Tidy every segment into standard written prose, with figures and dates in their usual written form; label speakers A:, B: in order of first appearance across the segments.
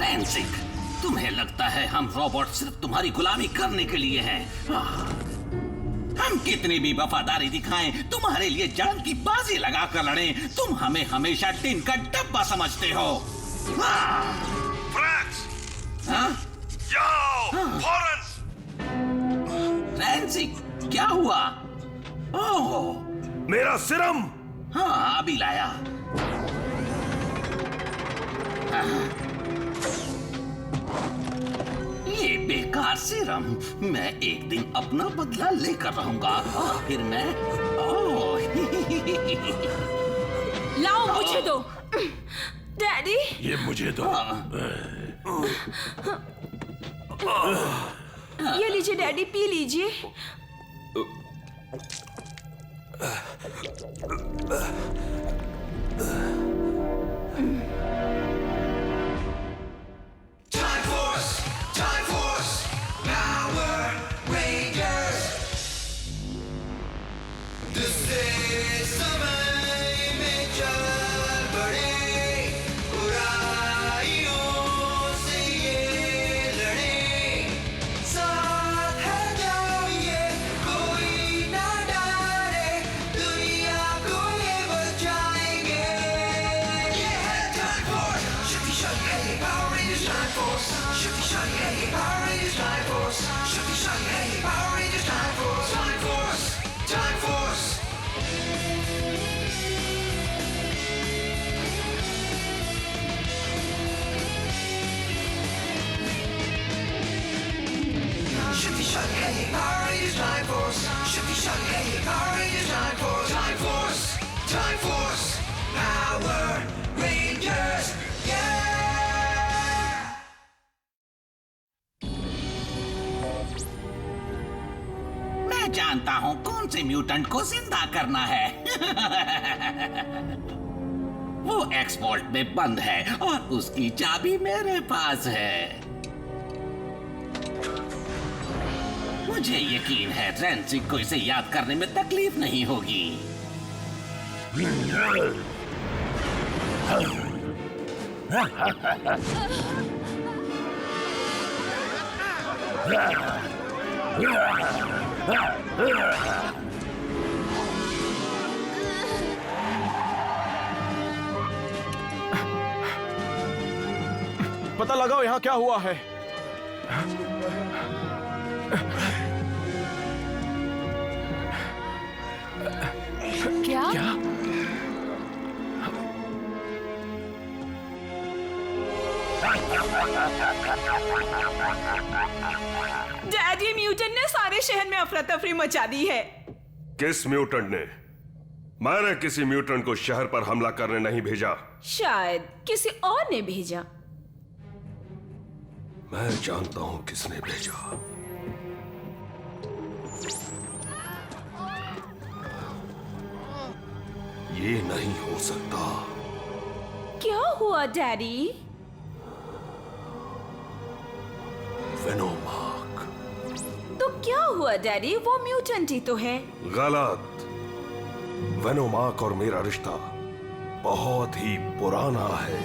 A: रैंसिक, तुम्हें लगता है हम रोबोट सिर्फ तुम्हारी गुलामी करने के लिए हैं? हम कितनी भी वफादारी दिखाएं, तुम्हारे लिए जान की बाजी लगाकर लड़ें, तुम हमें हमेशा टिन का डब्बा समझते हो।
B: फ्रैंक्स! फौरन!
A: रैंसिक, क्या हुआ? ओह,
B: मेरा सिरम!
A: हाँ, अभी लाया। ये बेकार सीरम, मैं एक दिन अपना बदला लेकर रहूंगा और फिर मैं
C: लाओ, मुझे दो। डैडी,
B: ये मुझे दो।
C: ये लीजिए डैडी, पी लीजिए।
A: मैं जानता हूँ कौन से म्यूटेंट को जिंदा करना है। वो एक्सपोर्ट में बंद है और उसकी चाबी मेरे पास है। मुझे यकीन है रैंसिक को इसे याद करने में तकलीफ नहीं होगी।
D: पता लगाओ यहाँ क्या हुआ है।
C: क्या? डैडी, म्यूटेंट ने सारे शहर में अफरा तफरी मचा दी है।
B: किस म्यूटेंट ने? मैंने किसी म्यूटेंट को शहर पर हमला करने नहीं भेजा।
C: शायद किसी और ने भेजा।
B: मैं जानता हूं किसने भेजा। ये नहीं हो सकता।
C: क्या हुआ डैडी?
B: वेनोमार्क।
C: तो क्या हुआ डैडी? वो म्यूटेंट ही तो है।
B: गलत। वेनोमार्क और मेरा रिश्ता बहुत ही पुराना है।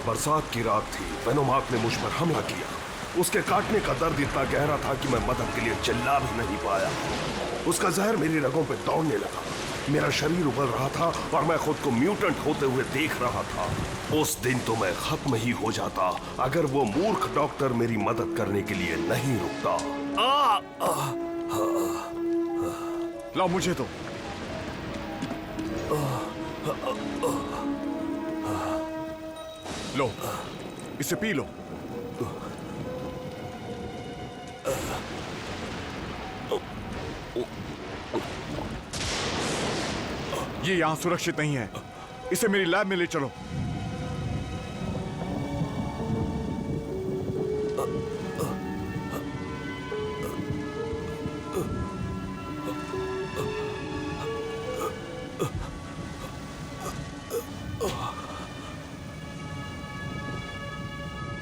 B: बरसात की रात थी। वेनोमार्क ने मुझ पर हमला किया। उसके काटने का दर्द इतना गहरा था कि मैं मदद के लिए चिल्ला भी नहीं पाया। उसका जहर मेरी रगों पे दौड़ने लगा। मेरा शरीर उबल रहा था और मैं खुद को म्यूटेंट होते हुए देख रहा था। उस दिन तो मैं खत्म ही हो जाता अगर वो मूर्ख डॉक्टर मेरी मदद करने के लिए नहीं रुकता।
D: लाओ, मुझे तो। लो, इसे पी लो। ये यहां सुरक्षित नहीं है। इसे मेरी लैब में ले चलो।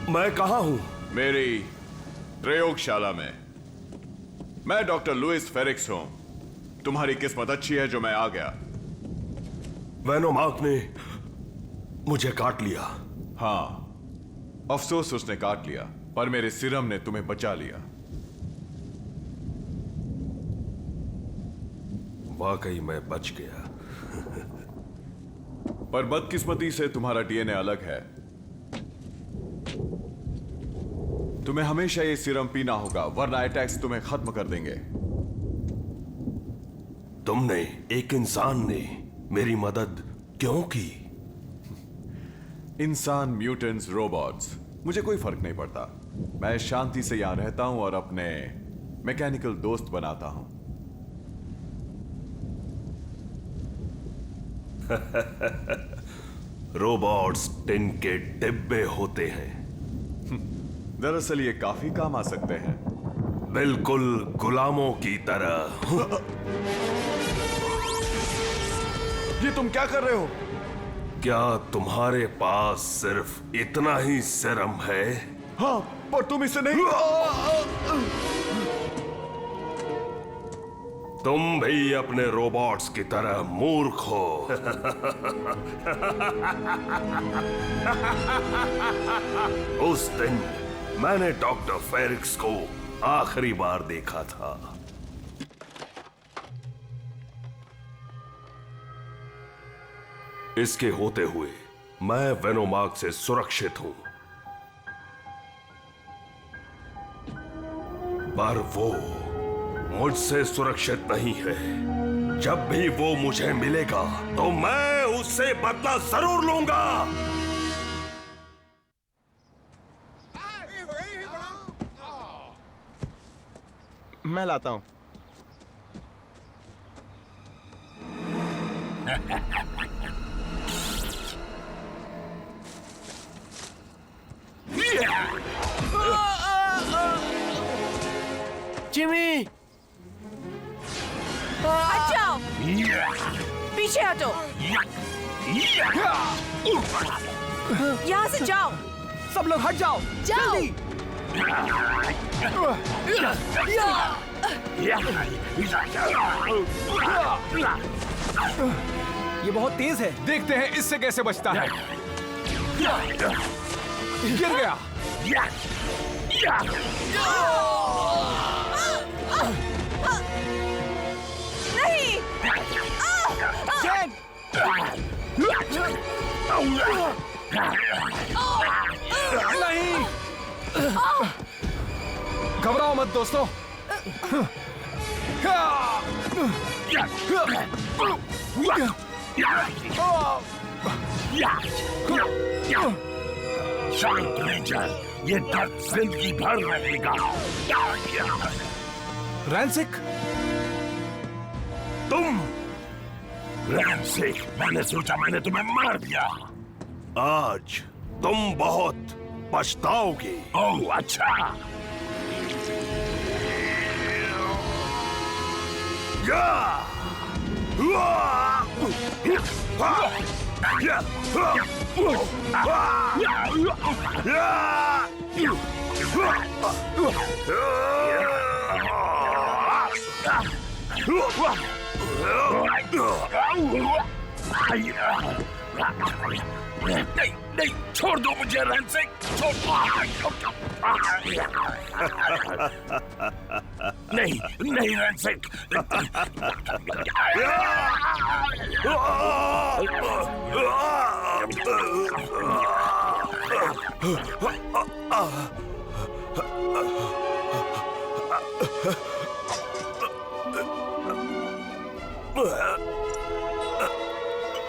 B: मैं कहां हूं?
E: मेरी प्रयोगशाला में। मैं डॉक्टर लुइस फेरिक्स हूं। तुम्हारी किस्मत अच्छी है जो मैं आ गया।
B: वेनोमार्क ने मुझे काट लिया।
E: हाँ, अफसोस उसने काट लिया, पर मेरे सीरम ने तुम्हें बचा लिया।
B: वाकई मैं बच गया।
E: पर बदकिस्मती से तुम्हारा डीएनए अलग है। तुम्हें हमेशा ये सीरम पीना होगा, वरना अटैक्स तुम्हें खत्म कर देंगे।
B: तुमने, एक इंसान ने मेरी मदद क्यों की?
E: इंसान, म्यूटेंट्स, रोबोट्स, मुझे कोई फर्क नहीं पड़ता। मैं शांति से यहां रहता हूं और अपने मैकेनिकल दोस्त बनाता हूं।
B: रोबोट्स टिन के डिब्बे होते हैं।
E: दरअसल ये काफी काम आ सकते हैं।
B: बिल्कुल गुलामों की तरह।
E: ये तुम क्या कर रहे हो?
B: क्या तुम्हारे पास सिर्फ इतना ही सीरम है?
E: हाँ, पर तुम इसे नहीं।
B: तुम भी अपने रोबोट्स की तरह मूर्ख हो। उस दिन मैंने डॉक्टर फेरिक्स को आखिरी बार देखा था। इसके होते हुए मैं वेनोमार्क से सुरक्षित हूं, पर वो मुझसे सुरक्षित नहीं है। जब भी वो मुझे मिलेगा तो मैं उससे बदला जरूर लूंगा।
F: मैं लाता हूं। जिमी,
C: हट जाओ, पीछे हटो, यहाँ से जाओ,
F: सब लोग हट जाओ।
C: जाओ।
F: ये बहुत तेज है।
D: देखते हैं इससे कैसे बचता है। गिर गया।
C: नहीं,
F: जैन! नहीं, घबराओ मत दोस्तों।
G: शांत रेंजर, ये दर्द जिंदगी भर रहेगा।
F: रैंसिक,
B: तुम!
G: रैंसिक, मैंने सोचा मैंने तुम्हें मार दिया।
B: आज तुम बहुत पछताओगे।
G: ओह अच्छा। नहीं नहीं, छोड़ दो मुझे रैंसिक, नहीं नहीं रैंसिक।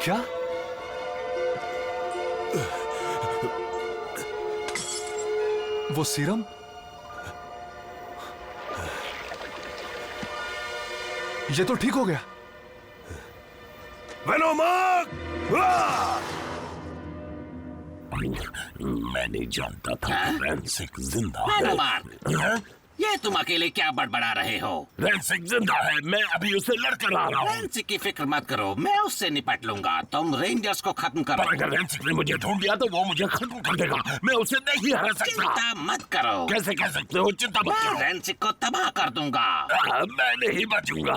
F: क्या? वो सीरम? ये तो ठीक हो गया।
B: वेनोमार्क!
G: मैं नहीं जानता था कि रैंसिक जिंदा है।
A: वेनोमार्क, ये तुम अकेले क्या बड़बड़ा रहे हो?
G: रैंसिक जिंदा है, मैं अभी उसे लड़कर आ रहा हूँ।
A: रैंसिक की फिक्र मत करो, मैं उससे निपट लूंगा। तुम रेंजर्स को खत्म करो।
G: पर अगर रैंसिक ने मुझे ढूंढ लिया तो वो मुझे खत्म कर देगा। मैं उसे नहीं हरा सकता।
A: चिंता मत करो।
G: कैसे कह सकते हो? चिंता मत
A: मैं
G: करो।
A: रैंसिक को तबाह कर दूंगा।
G: मैं नहीं बचूंगा।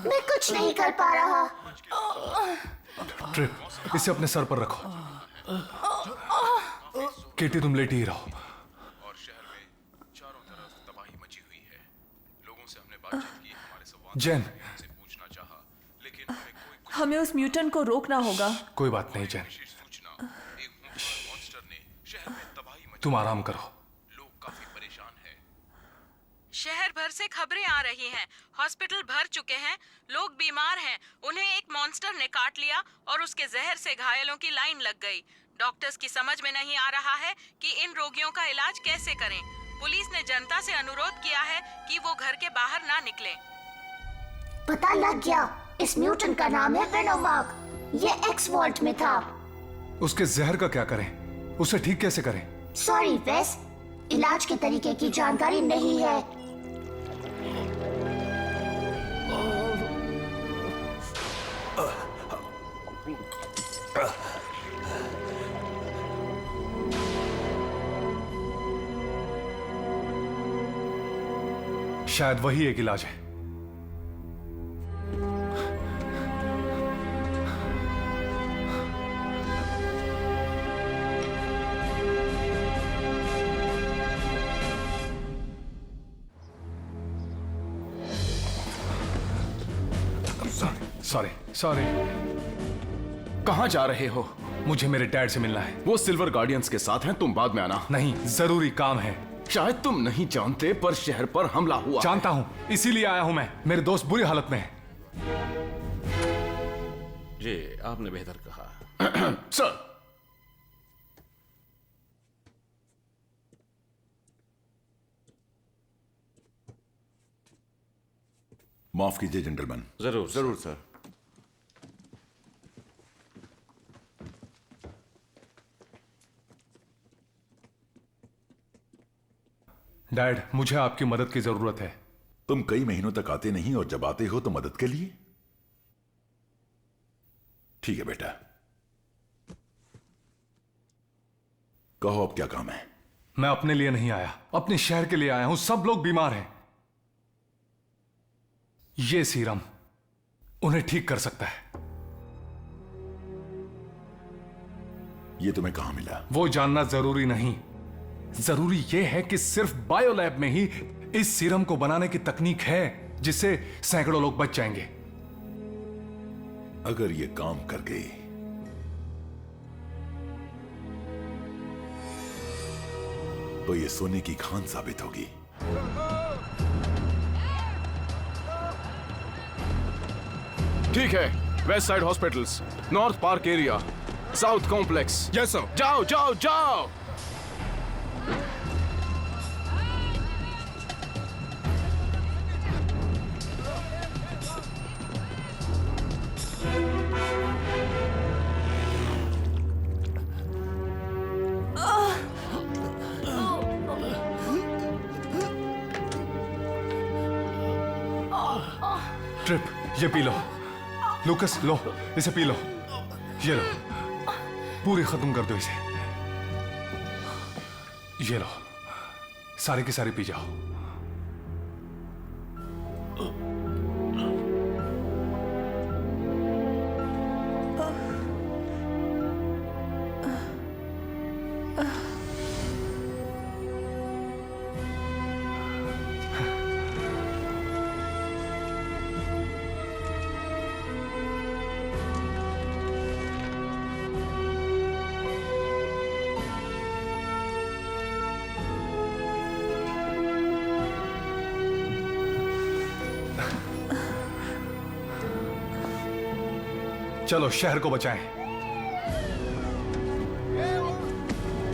H: मैं कुछ नहीं कर पा रहा।
F: ट्रिप, इसे अपने सर पर रखो। केटी, तुम लेटी ही रहो।
E: और शहर में चारों तरफ तबाही मची हुई है। लोगों से हमने बातचीत की, हमारे सवाल
F: जैन,
E: से पूछना चाहा, लेकिन हमें
C: हमें उस म्यूटेंट को रोकना होगा।
F: कोई बात नहीं जैन,
E: सूचना एक मॉन्स्टर ने शहर में तबाही मची।
F: तुम आराम करो।
E: लोग काफी परेशान हैं।
H: शहर भर से खबरें आ रही हैं। हॉस्पिटल भर चुके हैं, लोग बीमार हैं। उन्हें एक मॉन्स्टर ने काट लिया और उसके जहर से घायलों की लाइन लग गई। डॉक्टर्स की समझ में नहीं आ रहा है कि इन रोगियों का इलाज कैसे करें। पुलिस ने जनता से अनुरोध किया है कि वो घर के बाहर ना निकलें।
I: पता लग गया, इस म्यूटेंट का नाम है वेनोमार्क। ये एक्स वॉल्ट में था।
F: उसके जहर का क्या करें? उसे ठीक कैसे करें?
I: सॉरी वेस, इलाज के तरीके की जानकारी नहीं है।
F: शायद वही एक इलाज है। सॉरी।
J: कहाँ जा रहे हो?
F: मुझे मेरे डैड से मिलना है।
J: वो सिल्वर गार्डियंस के साथ हैं, तुम बाद में आना।
F: नहीं, जरूरी काम है।
J: शायद तुम नहीं जानते पर शहर पर हमला हुआ।
F: जानता हूँ, इसीलिए आया हूँ मैं। मेरे दोस्त बुरी हालत में हैं।
G: जी, आपने बेहतर कहा।
J: सर,
K: माफ कीजिए जेंटलमैन।
G: जरूर
E: जरूर सर।
F: डैड, मुझे आपकी मदद की जरूरत है।
K: तुम कई महीनों तक आते नहीं और जब आते हो तो मदद के लिए। ठीक है बेटा, कहो अब क्या काम है?
F: मैं अपने लिए नहीं आया, अपने शहर के लिए आया हूं। सब लोग बीमार हैं। ये सीरम उन्हें ठीक कर सकता है।
K: ये तुम्हें कहां मिला?
F: वो जानना जरूरी नहीं। जरूरी यह है कि सिर्फ बायोलैब में ही इस सीरम को बनाने की तकनीक है जिससे सैकड़ों लोग बच जाएंगे।
K: अगर ये काम कर गई तो ये सोने की खान साबित होगी।
J: ठीक है। West side hospitals, north park area, south complex.
D: Yes sir.
J: जाओ जाओ जाओ।
F: ट्रिप, ये पी लो। लूकस, लो, इसे पी लो। ये लो, पूरी खत्म कर दो इसे। ये लो, सारी की सारी पी जाओ। चलो शहर को बचाएं।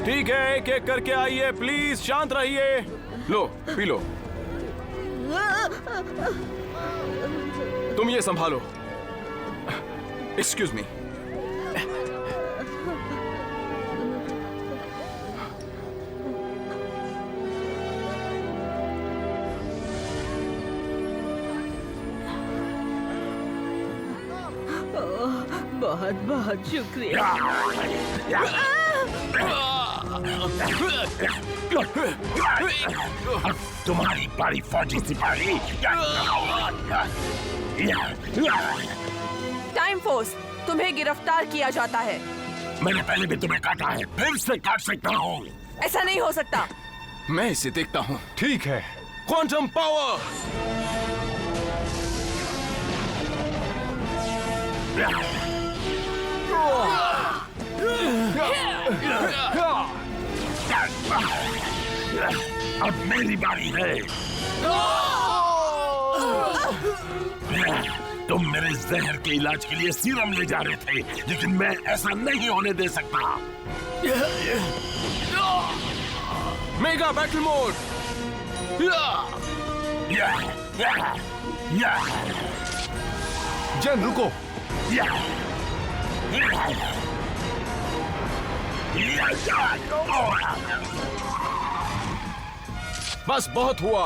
J: ठीक है, एक एक करके आइए, प्लीज शांत रहिए। लो, पी लो। तुम ये संभालो। Excuse me.
C: बहुत बहुत शुक्रिया।
G: तुम्हारी बड़ी फौजी सिपाही।
C: टाइम फोर्स, तुम्हें गिरफ्तार किया जाता है।
G: मैंने पहले भी तुम्हें काटा है, फिर से काट सकता हूँ।
C: ऐसा नहीं हो सकता।
J: मैं इसे देखता हूँ।
F: ठीक है।
J: Quantum power.
G: अब मेरी बारी है। तुम मेरे जहर के इलाज के लिए सीरम ले जा रहे थे, लेकिन मैं ऐसा नहीं होने दे सकता।
J: Mega battle mode.
F: जन रुको।
J: बस बहुत हुआ।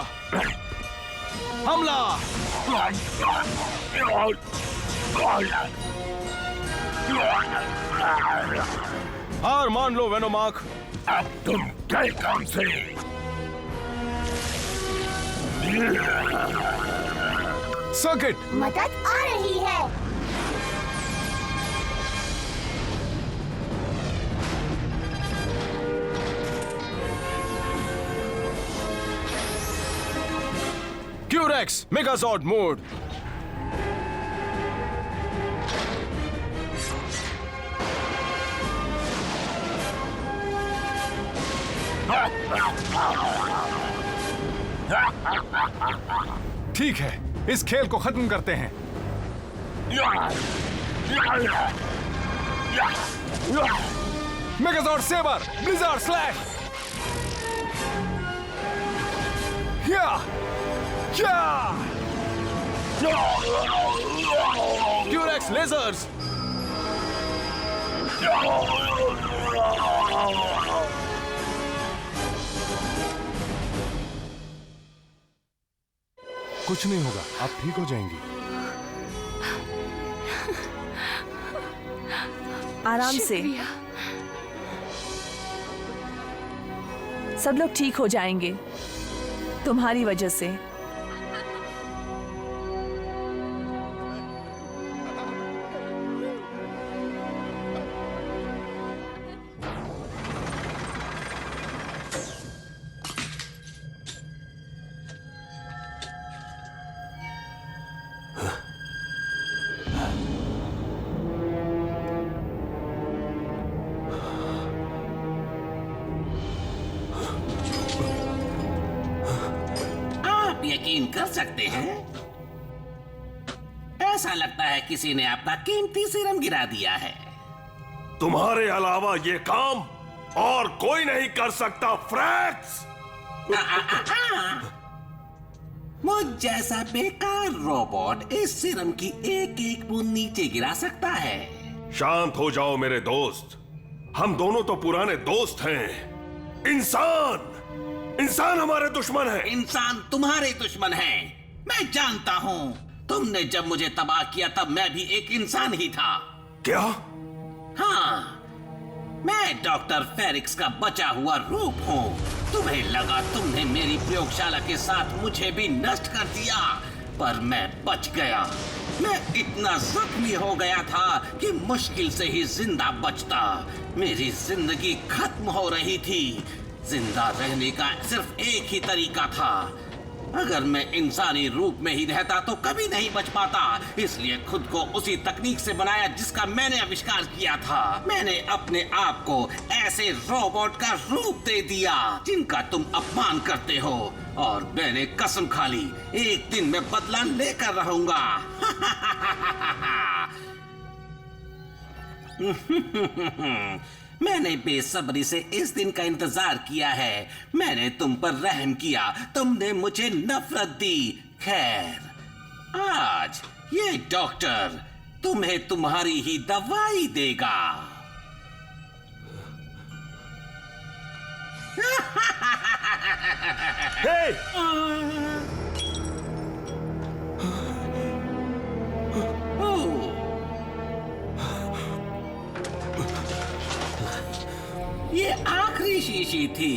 J: हमला। हार मान लो वेनोमार्क।
G: अब तुम गए काम से।
F: सर्किट।
I: मदद आ रही है।
J: क्यूरेक्स मेगाजॉर्ड मोड।
F: ठीक है, इस खेल को खत्म करते हैं। मेगाजॉर्ड सेबर, ब्लिज़ार्ड स्लैश।
J: क्यूरेक्स लेजर्स।
F: कुछ नहीं होगा, आप ठीक हो जाएंगी।
C: आराम से। सब लोग ठीक हो जाएंगे तुम्हारी वजह से।
A: यकीन कर सकते हैं, ऐसा लगता है किसी ने अपना कीमती सीरम गिरा दिया है।
B: तुम्हारे अलावा ये काम और कोई नहीं कर सकता, फ्रैक्स।
A: मुझ जैसा बेकार रोबोट इस सीरम की एक एक बूंद नीचे गिरा सकता है।
B: शांत हो जाओ मेरे दोस्त, हम दोनों तो पुराने दोस्त हैं। इंसान हमारे दुश्मन है।
A: इंसान तुम्हारे दुश्मन है। मैं जानता हूँ, तुमने जब मुझे तबाह किया तब मैं भी एक इंसान ही था।
B: क्या?
A: हाँ, मैं डॉक्टर फेरिक्स का बचा हुआ रूप हूँ। तुम्हें लगा तुमने मेरी प्रयोगशाला के साथ मुझे भी नष्ट कर दिया, पर मैं बच गया। मैं इतना जख्मी हो गया था कि मुश्किल से ही जिंदा बचता। मेरी जिंदगी खत्म हो रही थी। जिंदा रहने का सिर्फ एक ही तरीका था। अगर मैं इंसानी रूप में ही रहता तो कभी नहीं बच पाता। इसलिए खुद को उसी तकनीक से बनाया जिसका मैंने आविष्कार किया था। मैंने अपने आप को ऐसे रोबोट का रूप दे दिया जिनका तुम अपमान करते हो, और मैंने कसम खा ली, एक दिन मैं बदला लेकर रहूंगा। मैंने बेसब्री से इस दिन का इंतजार किया है। मैंने तुम पर रहम किया, तुमने मुझे नफरत दी। खैर, आज ये डॉक्टर तुम्हें तुम्हारी ही दवाई देगा। ये आखिरी शीशी थी।